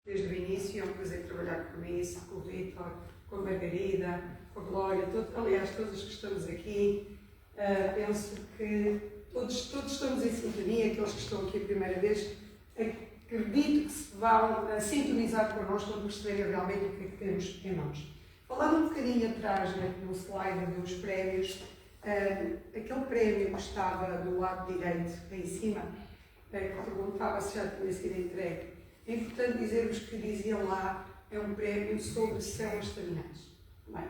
desde o início. É um prazer trabalhar com isso, com o Vítor, com a Margarida, com a Glória, aliás, todos que estamos aqui. Penso que todos estamos em sintonia, aqueles que estão aqui a primeira vez. Acredito que se vão sintonizar connosco quando perceberem realmente o que é que temos em mãos. Falando um bocadinho atrás, no slide dos prémios, aquele prémio que estava do lado direito, em cima, que perguntava se já tinha sido entregue. É importante dizer-vos que dizia lá, é um prémio sobre células terminais. Bem,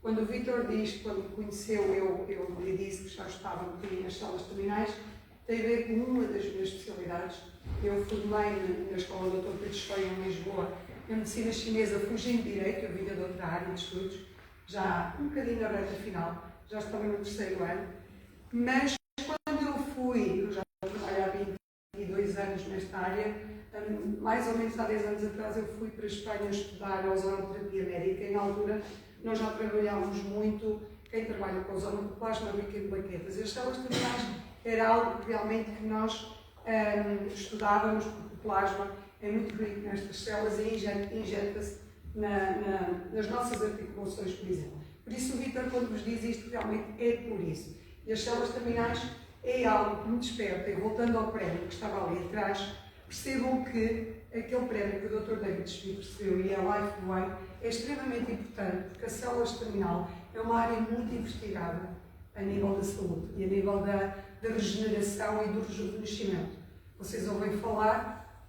quando o Vítor diz, quando me conheceu, eu lhe disse que já estava um bocadinho nas células terminais, tem a ver com uma das minhas especialidades. Eu formei na Escola Dr. Pedro Escoia, em Lisboa, em Medicina Chinesa, fugindo de Direito, eu vinha de outra área de estudos, já um bocadinho na reta final, já estava no terceiro ano, mas quando eu fui, eu já trabalho há 22 anos nesta área, mais ou menos há 10 anos atrás eu fui para a Espanha estudar a ozonoterapia médica e na altura nós já trabalhávamos muito, quem trabalha com ozonoplasma rico em plaquetas. As células terminais era algo realmente que nós estudávamos, porque o plasma é muito rico nestas células e injeta-se nas nossas articulações, por exemplo. Por isso o Vítor, quando vos diz isto, realmente é por isso. E as células terminais é algo que me desperta, e voltando ao prémio que estava ali atrás, percebam que aquele prémio que o Dr. David Smith recebeu e a LifeWay é extremamente importante, porque a célula terminal é uma área muito investigada a nível da saúde e a nível da regeneração e do rejuvenescimento. Vocês ouvem falar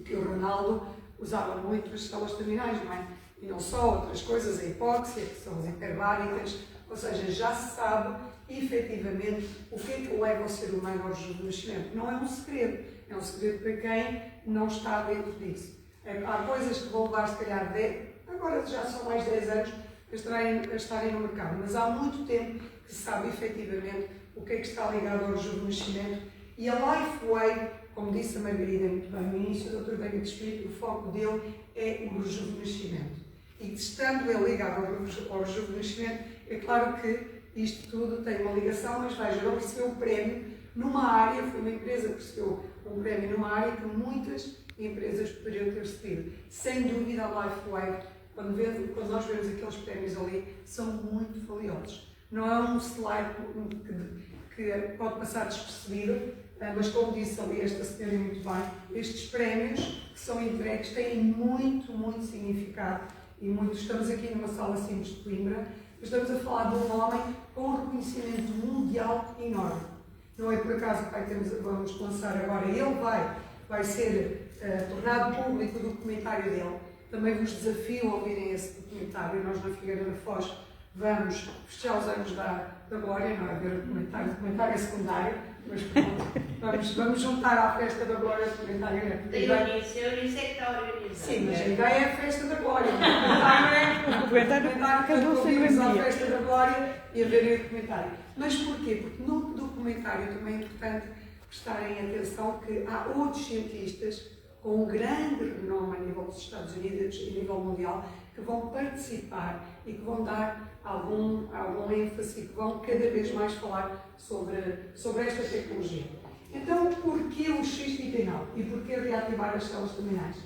que o Ronaldo usava muito as células terminais, não é? E não só, outras coisas, a hipóxia, que são as hiperbáricas, ou seja, já se sabe efetivamente o que é que leva o ser humano ao rejuvenescimento. Não é um segredo, é um segredo para quem não está dentro disso. Há coisas que vão levar, se calhar, agora já são mais de 10 anos a estarem no mercado, mas há muito tempo que se sabe efetivamente o que é que está ligado ao rejuvenescimento. E a LifeWay, como disse a Margarida muito bem no início, o Dr. David Smith, o foco dele é o rejuvenescimento. E estando ele ligado ao rejuvenescimento, é claro que isto tudo tem uma ligação, mas vejam, ele recebeu um prémio numa área, foi uma empresa que recebeu um prémio numa área que muitas empresas poderiam ter recebido. Sem dúvida, a LifeWay, quando nós vemos aqueles prémios ali, são muito valiosos. Não é um slide que pode passar despercebido, mas como disse ali esta senhora muito bem, estes prémios que são entregues têm muito, muito significado e muito. Estamos aqui numa sala simples de Coimbra, estamos a falar de um homem com um reconhecimento mundial enorme. Não é por acaso que vamos lançar agora, ele vai ser tornado público o documentário dele. Também vos desafio a ouvirem esse documentário. Nós na Figueira da Foz vamos festejar os anos da Glória, não é ver o documentário é secundário, mas vamos juntar à festa da Glória o documentário. Eu disse que está organizado. Sim, mas a ideia é a festa da Glória. O documentário que conduzimos à festa da Glória e a verem o documentário. Mas porquê? Porque no documentário também é importante prestarem atenção que há outros cientistas com um grande renome a nível dos Estados Unidos e a nível mundial que vão participar e que vão dar algum ênfase e que vão cada vez mais falar sobre esta tecnologia. Então, porquê o xisto-nitinol e porquê reativar as células terminais?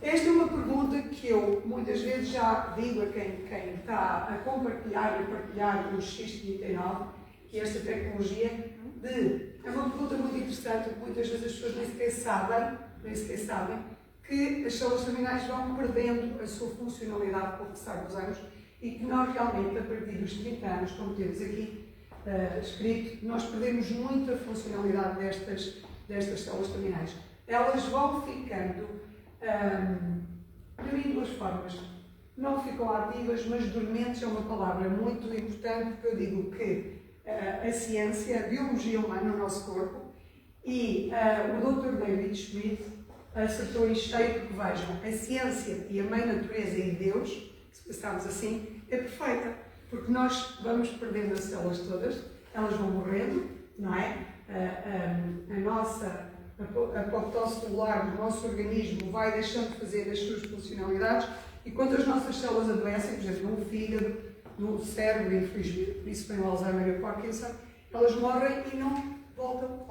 Esta é uma pergunta que eu muitas vezes já digo a quem está a compartilhar e partilhar o xisto-nitinol, que esta tecnologia é uma pergunta muito interessante, porque muitas vezes as pessoas nem sequer sabem que as células terminais vão perdendo a sua funcionalidade com o passar dos anos e que nós realmente, a partir dos 30 anos, como temos aqui escrito, nós perdemos muita funcionalidade destas células terminais. Elas vão ficando de duas formas. Não ficam ativas, mas dormentes é uma palavra muito importante, porque eu digo que a ciência, a biologia humana no nosso corpo e o Dr. David Smith acertou em cheio, porque vejam, a ciência e a mãe natureza e Deus, se pensarmos assim, é perfeita, porque nós vamos perdendo as células todas, elas vão morrendo, não é? A nossa apoptose celular do nosso organismo vai deixando de fazer as suas funcionalidades e quando as nossas células adoecem, por exemplo, no fígado, no cérebro, infelizmente, por isso vem o Alzheimer e o Parkinson, elas morrem e não voltam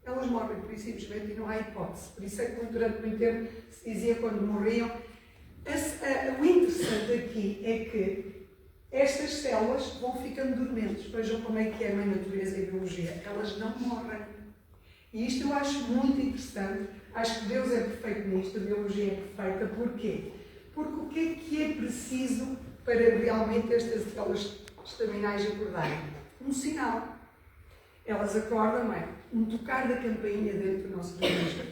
Elas morrem por isso simplesmente e não há hipótese. Por isso é que durante muito tempo se dizia quando morriam. O interessante aqui é que estas células vão ficando dormentes. Vejam como é que é a mãe natureza e a biologia. Elas não morrem. E isto eu acho muito interessante. Acho que Deus é perfeito nisto, a biologia é perfeita. Porquê? Porque o que é preciso para realmente estas células estaminais acordarem? Um sinal. Elas acordam, é um tocar da campainha dentro do nosso organismo.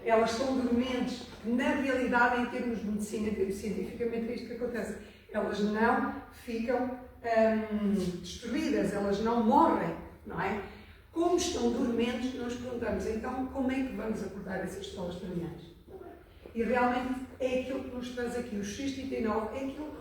Elas estão dormentes. Na realidade, em termos de medicina, cientificamente é isto que acontece. Elas não ficam destruídas, elas não morrem, não é? Como estão dormentes, nós perguntamos, então, como é que vamos acordar essas células estaminais? E realmente é aquilo que nos traz aqui. O X39 é aquilo,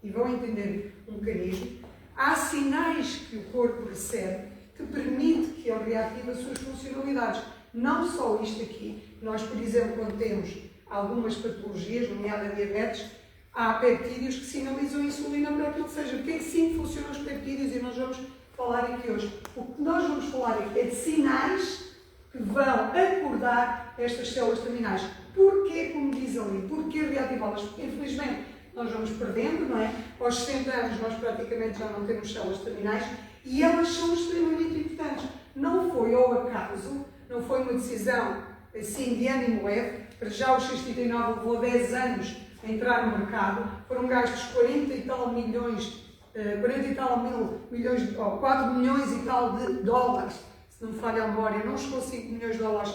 e vão entender um mecanismo. Há sinais que o corpo recebe que permite que ele reative as suas funcionalidades. Não só isto aqui. Nós, por exemplo, quando temos algumas patologias, nomeada diabetes, há peptídeos que sinalizam a insulina para aquilo que seja. Porque é que sim funcionam os peptídeos e nós vamos falar aqui hoje. O que nós vamos falar aqui é de sinais que vão acordar estas células estaminais. Porquê, como diz ali? Porquê reativá-las? Porque, infelizmente, nós vamos perdendo, não é? Aos 60 anos nós praticamente já não temos células estaminais e elas são extremamente importantes. Não foi ao acaso, não foi uma decisão assim de ânimo leve. Para já o X39 levou 10 anos a entrar no mercado. Foram gastos 40 e tal milhões, 40 e tal mil milhões, 4 milhões e tal de dólares, se não me falha a memória, não chegou a 5 milhões de dólares,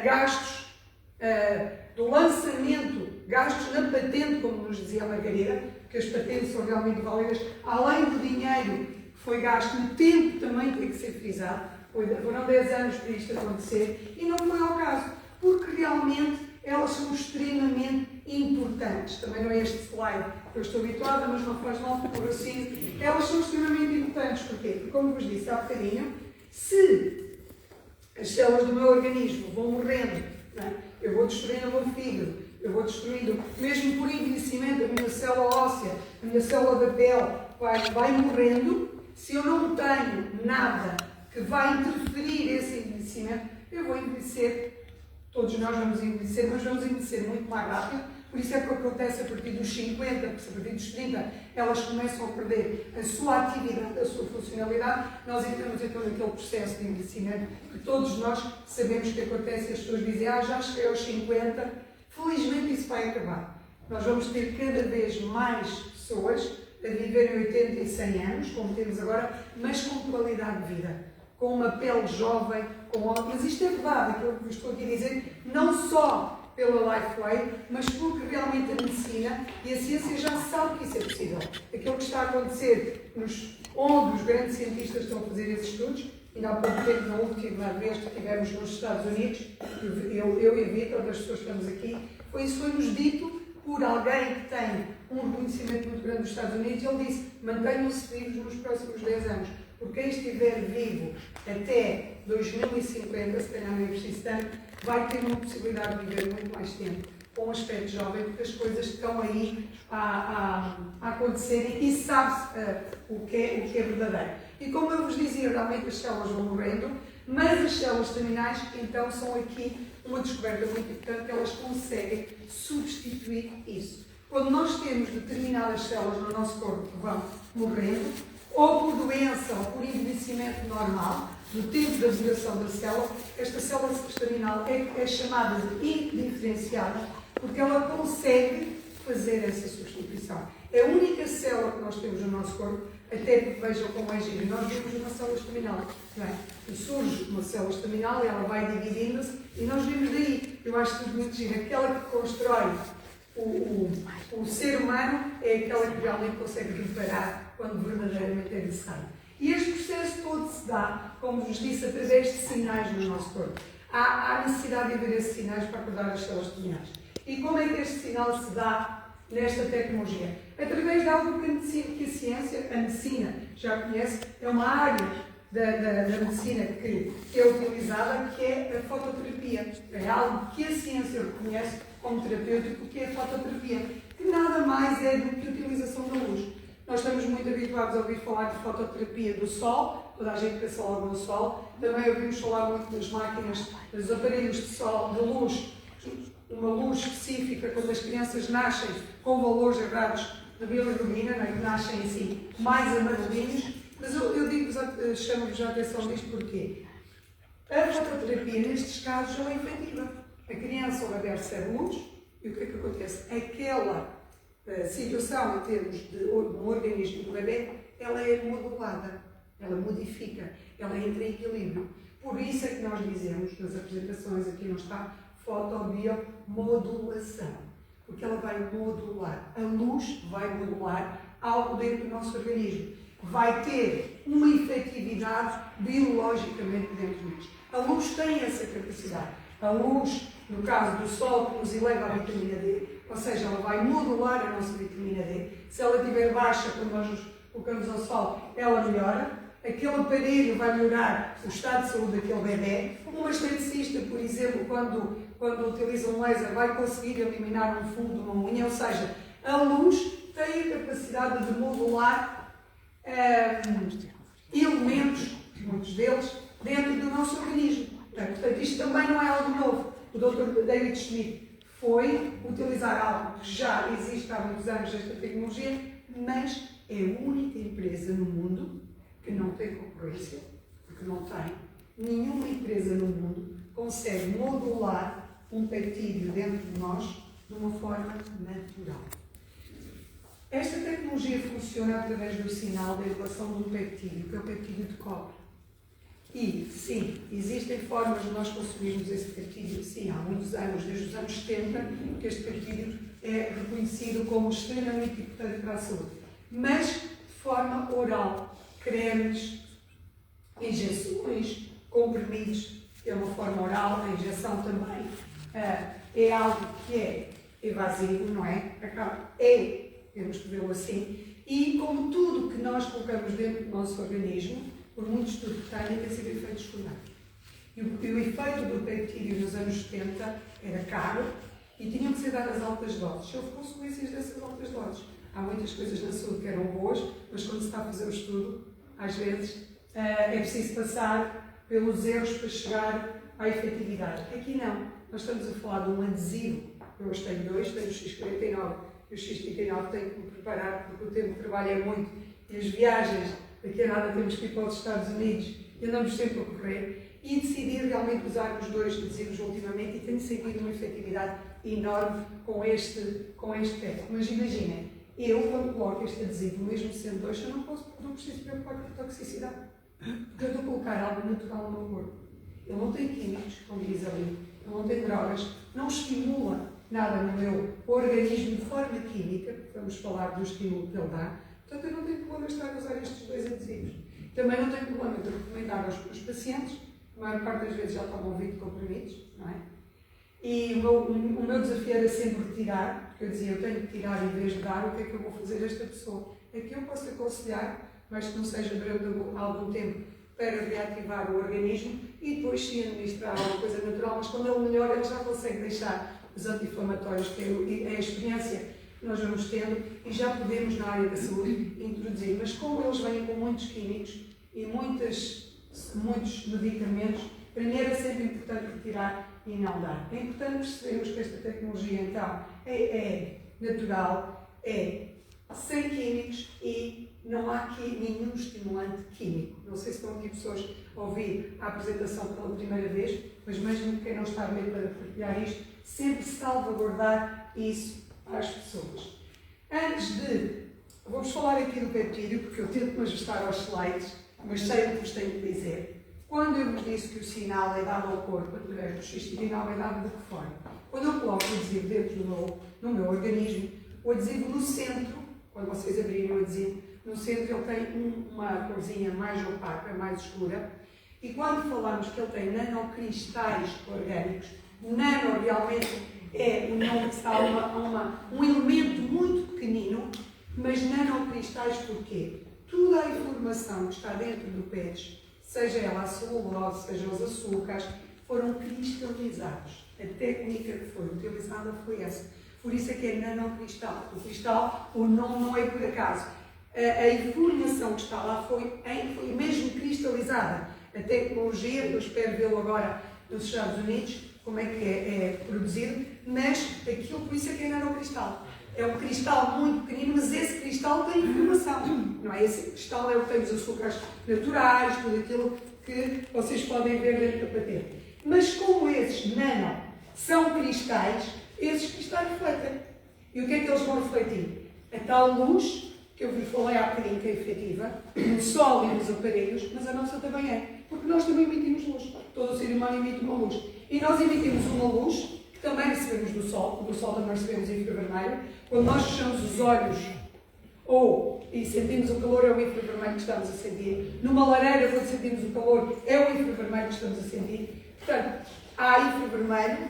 gastos do lançamento, gastos na patente, como nos dizia a Margarida, que as patentes são realmente válidas, além do dinheiro que foi gasto, o tempo também tem que ser frisado, foram 10 anos para isto acontecer, e não foi ao caso, porque realmente elas são extremamente importantes. Também não é este slide que eu estou habituada, mas não faz mal por assim. Elas são extremamente importantes. Porquê? Porque, como vos disse há bocadinho, se as células do meu organismo vão morrendo, não é? Eu vou destruindo o meu fígado, eu vou destruindo, mesmo por envelhecimento, a minha célula óssea, a minha célula da pele vai morrendo. Se eu não tenho nada que vai interferir esse envelhecimento, eu vou envelhecer. Todos nós vamos envelhecer, mas vamos envelhecer muito mais rápido. Por isso é que acontece a partir dos 50, a partir dos 30, elas começam a perder a sua atividade, a sua funcionalidade. Nós entramos então naquele processo de envelhecimento que todos nós sabemos que acontece e as pessoas dizem, já cheguei aos 50. Felizmente isso vai acabar. Nós vamos ter cada vez mais pessoas a viverem 80 e 100 anos, como temos agora, mas com qualidade de vida, com uma pele jovem, mas isto é verdade, aquilo que vos estou aqui a dizer, não só pela Lifeway, mas porque realmente a medicina e a ciência já sabe que isso é possível. Aquilo que está a acontecer, onde os grandes cientistas estão a fazer esses estudos, ainda há pouco tempo, na última vez que estivemos nos Estados Unidos, eu e a Vitor, das pessoas que estamos aqui, isso foi-nos dito por alguém que tem um reconhecimento muito grande dos Estados Unidos, e ele disse, mantenham-se vivos nos próximos 10 anos. Porque quem estiver vivo até 2050, se calhar não é preciso tanto, vai ter uma possibilidade de viver muito mais tempo, com um aspecto jovem, porque as coisas estão aí a acontecer e sabe-se o que é verdadeiro. E como eu vos dizia, realmente as células vão morrendo, mas as células estaminais, então, são aqui uma descoberta muito importante, que elas conseguem substituir isso. Quando nós temos determinadas células no nosso corpo que vão morrendo, ou por doença, ou por envelhecimento normal, no tempo da duração da célula, esta célula estaminal é chamada de indiferenciada, porque ela consegue fazer essa substituição. É a única célula que nós temos no nosso corpo, até porque vejam como é giro. Nós vemos uma célula estaminal, não é? E surge uma célula estaminal, ela vai dividindo-se, e nós vemos daí, eu acho tudo muito giro, aquela que constrói o ser humano é aquela que realmente consegue reparar quando verdadeiramente é necessário. E este processo todo se dá, como vos disse, através de sinais no nosso corpo. Há necessidade de haver esses sinais para acordar as células estaminais. E como é que este sinal se dá nesta tecnologia? Através de algo que a ciência, a medicina, já conhece, é uma área da medicina que é utilizada, que é a fototerapia. É algo que a ciência reconhece como terapêutico, que é a fototerapia, que nada mais é do que a utilização da luz. Nós estamos muito habituados a ouvir falar de fototerapia do sol, toda a gente pensa logo no sol. Também ouvimos falar muito das máquinas, dos aparelhos de sol, de luz, uma luz específica quando as crianças nascem com valores errados de bilirrubina, não é? Que nascem assim mais amarelinhos. Mas eu digo, chamo-vos a atenção disto porque a fototerapia, nestes casos, ela é efetiva. A criança ou a bebê recebe luz e o que é que acontece? Aquela situação em termos de um organismo do bebê, ela é modulada, ela modifica, ela entra em equilíbrio. Por isso é que nós dizemos nas apresentações, aqui não está, fotobiomodulação, porque ela vai modular, a luz vai modular algo dentro do nosso organismo, vai ter uma efetividade biologicamente dentro de nós. A luz tem essa capacidade. A luz, no caso do sol, que nos eleva a vitamina D, ou seja, ela vai modular a nossa vitamina D. Se ela estiver baixa, quando nós nos colocamos ao sol, ela melhora. Aquele aparelho vai melhorar o estado de saúde daquele bebê. Um esteticista, por exemplo, quando utiliza um laser, vai conseguir eliminar um fungo de uma unha. Ou seja, a luz tem a capacidade de modular elementos, muitos deles, dentro do nosso organismo. Portanto, isto também não é algo novo. O Dr. David Schmidt foi utilizar algo que já existe há muitos anos, esta tecnologia, mas é a única empresa no mundo que não tem concorrência, porque não tem. Nenhuma empresa no mundo consegue modular um peptídeo dentro de nós de uma forma natural. Esta tecnologia funciona através do sinal da elevação de um peptídeo, que é o peptídeo de cobre. E, sim, existem formas de nós consumirmos esse peptídeo, sim, há muitos anos, desde os anos 70, que este peptídeo é reconhecido como extremamente importante para a saúde. Mas, de forma oral, cremes, injeções, comprimidos, é uma forma oral, a injeção também é algo que é evasivo, não é? Temos que vê-lo assim. E, como tudo que nós colocamos dentro do nosso organismo, por muito estudo que tenha, tem sido efeitos secundários. E o efeito do peptídeo nos anos 70 era caro e tinham que ser dadas altas doses. Houve consequências dessas altas doses. Há muitas coisas na saúde que eram boas, mas quando se está a fazer o estudo, às vezes é preciso passar pelos erros para chegar à efetividade. Aqui não. Nós estamos a falar de um adesivo. Eu hoje tenho dois, tenho o X49 e o X39. Tenho que me preparar porque o tempo de trabalho é muito e as viagens. Daqui a nada temos que ir para os Estados Unidos e andamos sempre a correr e decidi realmente usar os dois adesivos ultimamente e tenho sentido uma efetividade enorme com este pé. Mas imaginem, eu quando coloco este adesivo, mesmo sendo dois, eu não preciso preocupar com a toxicidade. Porque eu estou a colocar algo natural no meu corpo. Ele não tem químicos, como diz ali, ele não tem drogas, não estimula nada no meu organismo de forma química, vamos falar do estímulo que ele dá. Portanto, eu não tenho problema de estar a usar estes dois adesivos. Também não tenho problema de recomendar aos meus pacientes, a maior parte das vezes já tomam 20 comprimidos, não é? E o meu desafio era sempre retirar, porque eu dizia, eu tenho que tirar em vez de dar, o que é que eu vou fazer a esta pessoa? É que eu posso aconselhar, mas que não seja durante algum tempo, para reativar o organismo e depois sim administrar alguma coisa natural, mas quando ele melhora, ele já consegue deixar os anti-inflamatórios, que é a experiência que nós vamos tendo e já podemos na área da saúde introduzir. Mas como eles vêm com muitos químicos e muitos medicamentos, primeiro é sempre importante retirar e não dar. É importante percebermos que esta tecnologia então é natural, é sem químicos e não há aqui nenhum estimulante químico. Não sei se estão aqui pessoas a ouvir a apresentação pela primeira vez, mas mesmo quem não está a ver para partilhar isto, sempre salvaguardar isso às pessoas. Vamos falar aqui do peptídeo, porque eu tento me ajustar aos slides, mas sei o que vos tenho que dizer. Quando eu vos disse que o sinal é dado ao corpo através do X39, é dado de que forma? Quando eu coloco o adesivo dentro do meu organismo, o adesivo no centro, quando vocês abrirem o adesivo, no centro ele tem uma corzinha mais opaca, mais escura, e quando falamos que ele tem nanocristais orgânicos, nano realmente é o nome que está um elemento muito pequenino, mas nanocristais porquê? Toda a informação que está dentro do PET, seja ela a celulose, seja os açúcares, foram cristalizados. A técnica que foi utilizada foi essa. Por isso é que é nanocristal. O cristal, o nome não é por acaso. A informação que está lá foi mesmo cristalizada. A tecnologia, eu espero vê-lo agora nos Estados Unidos, como é que é produzido, mas aquilo, por isso é que ainda era o cristal. É um cristal muito pequenino, mas esse cristal tem informação, não é? Esse cristal é o que tem os açúcares naturais, tudo aquilo que vocês podem ver dentro da patente. Mas como esses nano são cristais, esses cristais refletem. E o que é que eles vão refletir? A tal luz, que eu vos falei há bocadinho que é efetiva, no sol e nos aparelhos, mas a nossa também é. Porque nós também emitimos luz. Todo o ser humano emite uma luz. E nós emitimos uma luz que também recebemos do sol também recebemos infravermelho. Quando nós fechamos os olhos e sentimos o calor, é o infravermelho que estamos a sentir. Numa lareira, quando sentimos o calor, é o infravermelho que estamos a sentir. Portanto, há infravermelho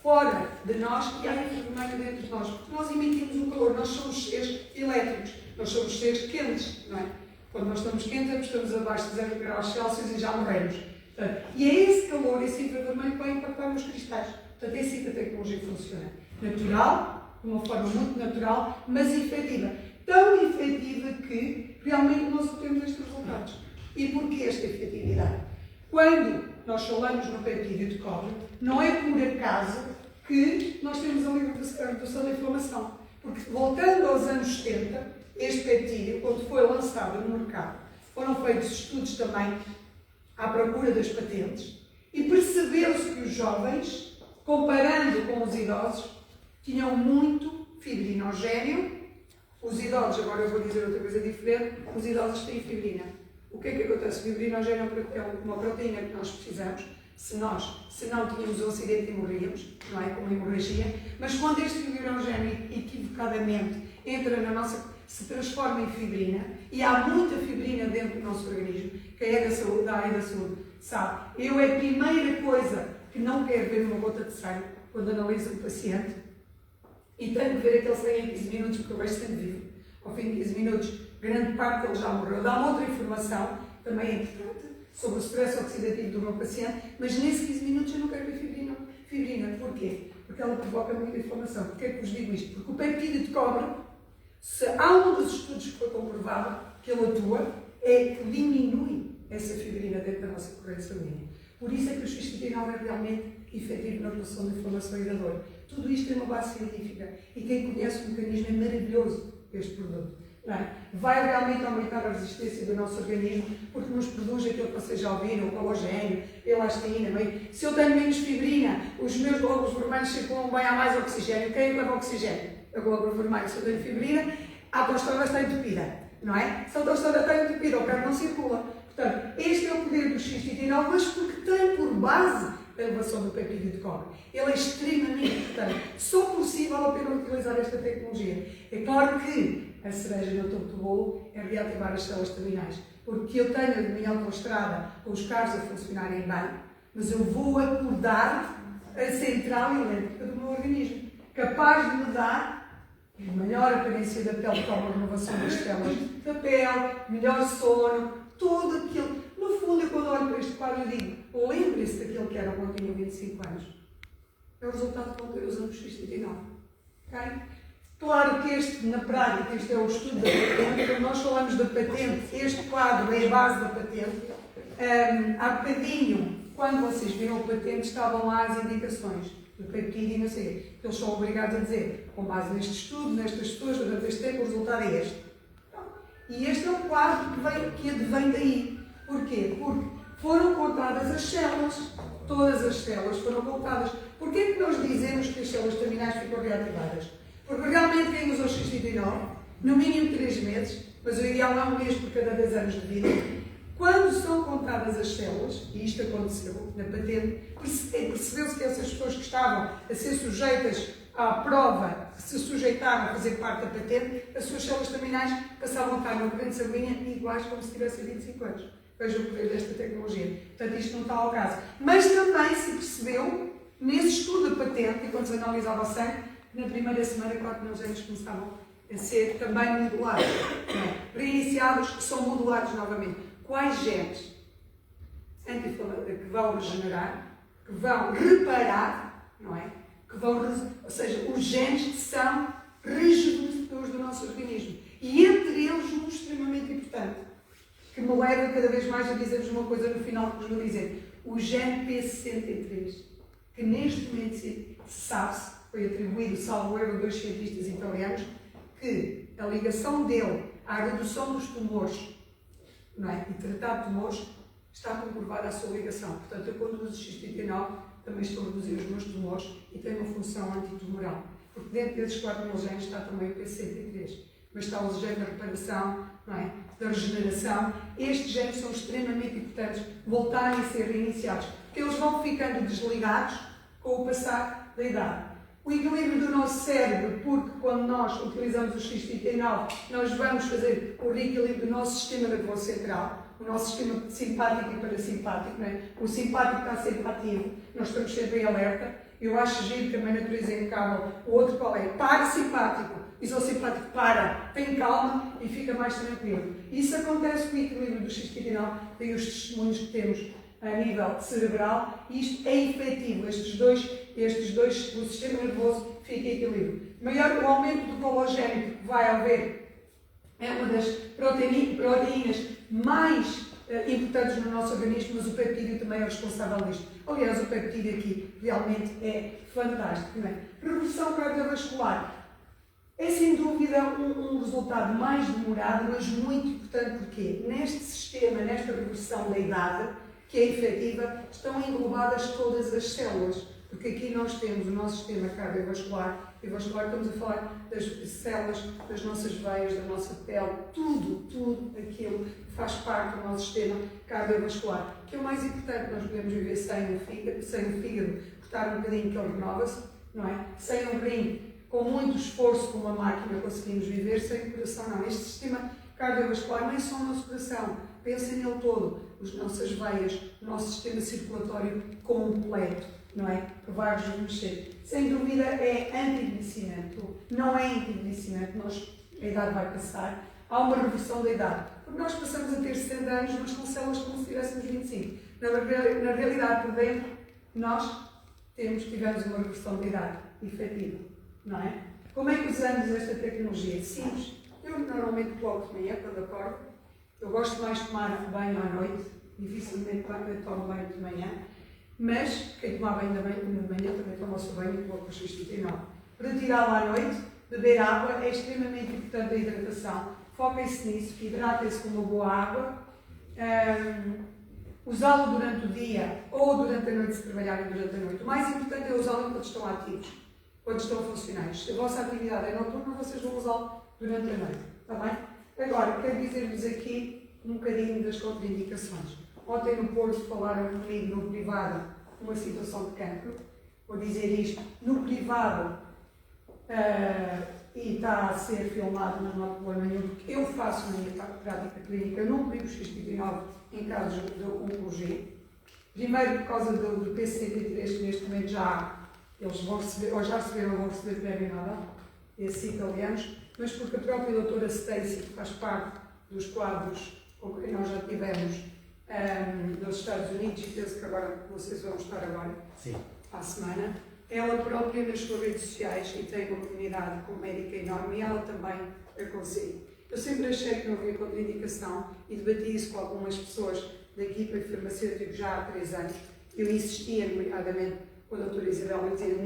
fora de nós e há infravermelho dentro de nós. Porque nós emitimos o calor, nós somos seres elétricos, nós somos seres quentes, não é? Quando nós estamos quentes, estamos abaixo de 0 graus Celsius e já morremos. Portanto, e é esse calor, esse infravermelho que vai impactar nos cristais. Portanto, é assim que a tecnologia funciona. Natural, de uma forma muito natural, mas efetiva. Tão efetiva que realmente nós obtemos estes resultados. E porquê esta efetividade? Quando nós falamos no peptídeo de cobre, não é por acaso que nós temos ali a redução da inflamação. Porque, voltando aos anos 70, este peptídeo, quando foi lançado no mercado, foram feitos estudos também à procura das patentes e percebeu-se que os jovens, comparando com os idosos, tinham muito fibrinogénio. Os idosos, agora eu vou dizer outra coisa diferente, os idosos têm fibrina. O que é que acontece? O fibrinogénio é uma proteína que nós precisamos. Se não tínhamos um acidente e morríamos, não é? Com uma hemorragia, mas quando este fibrinogénio equivocadamente entra na nossa, se transforma em fibrina, e há muita fibrina dentro do nosso organismo, quem é da área da saúde sabe, é a primeira coisa que não quero ver numa gota de sangue quando analiso um paciente e tenho que ver aquele sangue em 15 minutos, porque eu vejo sempre vivo. Ao fim de 15 minutos, grande parte dele já morreu. Dá-me outra informação, também é importante, sobre o stress oxidativo do meu paciente, mas nesses 15 minutos eu não quero ver fibrina. Porquê? Porque ela provoca muita inflamação. Porquê é que vos digo isto? Porque o peptídeo de cobre, se há um dos estudos que foi comprovado que ele atua, é que diminui essa fibrina dentro da nossa corrente sanguínea. Por isso é que o X-59 é realmente efetivo na redução da inflamação e da dor. Tudo isto tem uma base científica e quem conhece o mecanismo é maravilhoso este produto. Não é? Vai realmente aumentar a resistência do nosso organismo porque nos produz aquilo que vocês já ouviram, o colagênio, a elastina. Bem, se eu tenho menos fibrina, os meus glóbulos vermelhos circulam bem, há mais oxigênio. Quem leva oxigênio? O glóbulo vermelho. Se eu tenho fibrina, a autoestrada está entupida. Não é? Se a autoestrada está entupida, o carro não circula. Portanto, este é o poder do X-59, mas porque tem por base a elevação do peptídeo de cobre. Ele é extremamente importante. Só por si vale a pena utilizar esta tecnologia. É claro que a cereja no topo do bolo é reativar as células terminais. Porque eu tenho a minha autoestrada com os carros a funcionarem bem, mas eu vou acordar a central elétrica do meu organismo, capaz de me dar melhor aparência da pele com a renovação das células da pele, melhor sono, tudo aquilo. No fundo, eu quando olho para este quadro, eu digo, lembre-se daquilo que era quando tinha 25 anos. É o resultado que vão ter usando o X-59. Okay? Claro que este, na prática, este é o estudo da patente. Quando nós falamos da patente, este quadro é a base da patente. Há bocadinho, quando vocês viram a patente, estavam lá as indicações do peptídeo e não sei o quê. Eles são obrigados a dizer, com base neste estudo, nestas pessoas, durante este tempo, o resultado é este. E este é o quadro que advém daí. Porquê? Porque foram contadas as células. Todas as células foram contadas. Porquê que nós dizemos que as células terminais ficam reativadas? Porque realmente quem usa o X-59, no mínimo 3 meses, mas o ideal é 1 mês por cada 10 anos de vida, quando são contadas as células, e isto aconteceu na patente, percebeu-se que essas pessoas que estavam a ser sujeitas à prova, que se sujeitaram a fazer parte da patente, as suas células terminais passavam a estar na corrente sanguínea iguais como se tivessem 25 anos. Vejam o poder desta tecnologia. Portanto, isto não está ao caso. Mas também se percebeu, nesse estudo da patente, e quando se analisava o sangue, na primeira semana, 4 mil genes começavam a ser também modulados. Reiniciados, que são modulados novamente. Quais genes? Que vão regenerar, que vão reparar, não é? Que vão, ou seja, os genes são rejuvenescedores do nosso organismo. E entre eles que me leva cada vez mais a dizer-vos uma coisa no final que vos vou dizer. O gene P63, que neste momento se sabe-se, foi atribuído, salvo erro, a 2 cientistas italianos, que a ligação dele à redução dos tumores, não é? E tratar tumores está comprovada a sua ligação. Portanto, eu quando uso X39 também estou a reduzir os meus tumores e tem uma função antitumoral. Porque dentro desses 4.000 genes está também o P63. Mas está o gene da reparação, não é? Da regeneração. Estes genes são extremamente importantes voltarem a ser reiniciados, porque eles vão ficando desligados com o passar da idade. O equilíbrio do nosso cérebro, porque quando nós utilizamos o X39, nós vamos fazer o reequilíbrio do nosso sistema nervoso central, o nosso sistema simpático e parasimpático, não é? O simpático está sempre ativo, nós estamos sempre em alerta. Eu acho giro também a natureza é impecável. O outro qual é? Parasimpático. Diz ao simpático, para, tem calma e fica mais tranquilo. Isso acontece com o equilíbrio do X39, tem os testemunhos que temos a nível cerebral, e isto é efetivo. Estes dois, o sistema nervoso fica em equilíbrio. Maior o aumento do colagênio que vai haver é uma das proteínas mais importantes no nosso organismo, mas o peptídeo também é responsável disto. Aliás, o peptídeo aqui realmente é fantástico. Não é? Reversão cardiovascular é sem dúvida um resultado mais demorado, mas muito importante, porque neste sistema, nesta reversão da idade, que é efetiva, estão englobadas todas as células. Porque aqui nós temos o nosso sistema cardiovascular e vascular, estamos a falar das células, das nossas veias, da nossa pele, tudo aquilo que faz parte do nosso sistema cardiovascular. Que é o mais importante, nós podemos viver sem o fígado, cortar um bocadinho que ele renova-se, não é? Sem um rim, com muito esforço, com uma máquina conseguimos viver, sem o coração não. Este sistema cardiovascular não é só o nosso coração, pensem nele todo, as nossas veias, o nosso sistema circulatório completo, não é? Que vai rejuvenescer. Sem dúvida é anti-envelhecimento, não é anti-envelhecimento, a idade vai passar, há uma reversão da idade. Porque nós passamos a ter 60 anos, mas com células como se tivéssemos 25. Na realidade, por dentro, nós tivemos uma reversão da idade efetiva, não é? Como é que usamos esta tecnologia? Simples. Eu normalmente coloco de manhã, quando acordo. Eu gosto mais de tomar banho à noite, dificilmente tomo banho de manhã, mas quem tomar banho de manhã também toma o seu banho e coloca o X39. Retirá-lo à noite, beber água, é extremamente importante a hidratação. Foquem-se nisso, hidratem-se com uma boa água. Usá-lo durante o dia ou durante a noite, se trabalharem durante a noite. O mais importante é usá-lo quando estão ativos, quando estão funcionais. Se a vossa atividade é noturna, vocês vão usá-lo durante a noite. Está bem? Agora, quero dizer-vos aqui um bocadinho das contraindicações. Ontem no Porto falaram comigo no privado uma situação de cancro. Vou dizer isto, no privado, e está a ser filmado, mas não há problema nenhum, porque eu faço na minha prática clínica, não coloco X39 em casos de oncologia. Primeiro por causa do P63, que neste momento eles vão receber, ou já receberam ou vão receber prémio Nobel, esses italianos, mas porque a própria doutora Stacy, que faz parte dos quadros com quem nós já tivemos nos Estados Unidos, e penso que agora vocês vão estar agora, sim, à semana, ela própria nas suas redes sociais, e tem uma comunidade com médica enorme, e ela também aconselha. Eu sempre achei que não havia contraindicação e debati isso com algumas pessoas da equipa farmacêutica já há 3 anos. Eu insistia, nomeadamente, com a doutora Isabel, a dizer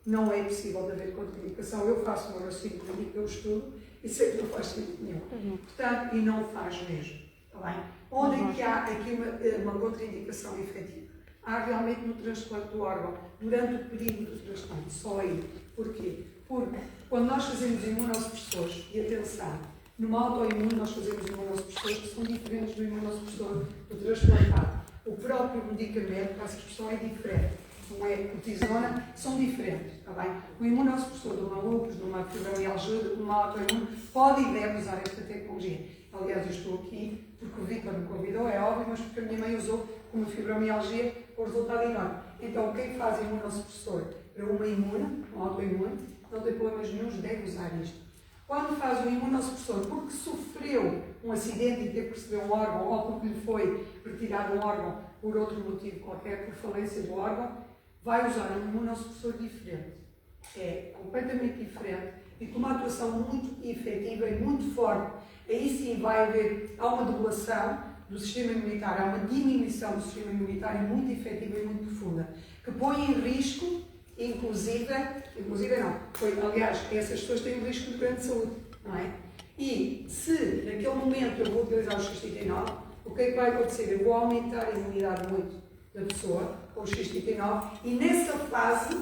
não é possível de haver contraindicação. Eu faço uma raciocínio clínico, eu estudo e sei que não faz sentido nenhum. Portanto, e não faz mesmo. Está bem? Onde é que há aqui uma contraindicação efetiva? Há realmente no transplante do órgão, durante o período do transplante, só aí. Porquê? Porque quando nós fazemos imunossupressores, e atenção, numa autoimune nós fazemos imunossupressores que são diferentes do imunossupressor do transplantado. O próprio medicamento, a expressão é diferente. Não é cortisona, são diferentes, está bem? O imunossupressor de uma lúpus, de uma fibromialgia, de uma autoimune, pode e deve usar esta tecnologia. Aliás, eu estou aqui porque o Vítor me convidou, é óbvio, mas porque a minha mãe usou como fibromialgia com resultado enorme. Então, quem faz imunossupressor para uma imune, uma autoimune, não tem problemas nenhums, deve usar isto. Quando faz um imunossupressor porque sofreu um acidente e teve que receber um órgão, ou porque lhe foi retirado um órgão por outro motivo qualquer, por falência do órgão, vai usar um imunossupressor diferente. é completamente diferente e com uma atuação muito efetiva e muito forte, aí sim há uma debulação do sistema imunitário, há uma diminuição do sistema imunitário muito efetiva e muito profunda, que põe em risco, inclusive não, aliás, essas pessoas têm um risco de grande saúde, não é? E se naquele momento eu vou utilizar o X39, o que é que vai acontecer? Eu vou aumentar a imunidade muito da pessoa com o X39 e nessa fase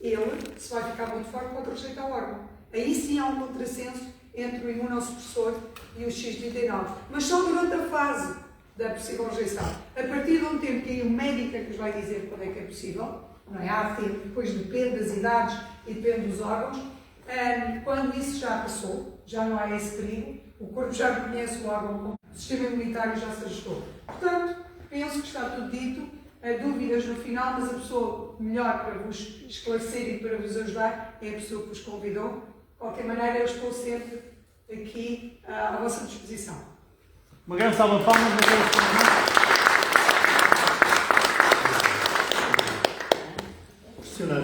ele, se vai ficar muito forte, pode rejeitar o órgão. Aí sim há um contrassenso entre o imunossupressor e o X39. Mas só durante a fase da possível rejeição. A partir de um tempo que aí o médico é que nos vai dizer quando é que é possível, não é? Há tempo, depois depende das idades e depende dos órgãos. Quando isso já passou, já não há esse perigo, o corpo já reconhece o órgão, o sistema imunitário já se ajustou. Portanto, penso que está tudo dito. Dúvidas no final, mas a pessoa melhor para vos esclarecer e para vos ajudar é a pessoa que vos convidou. De qualquer maneira, eu estou sempre aqui à vossa disposição. Uma grande salva de palmas. Impressionante.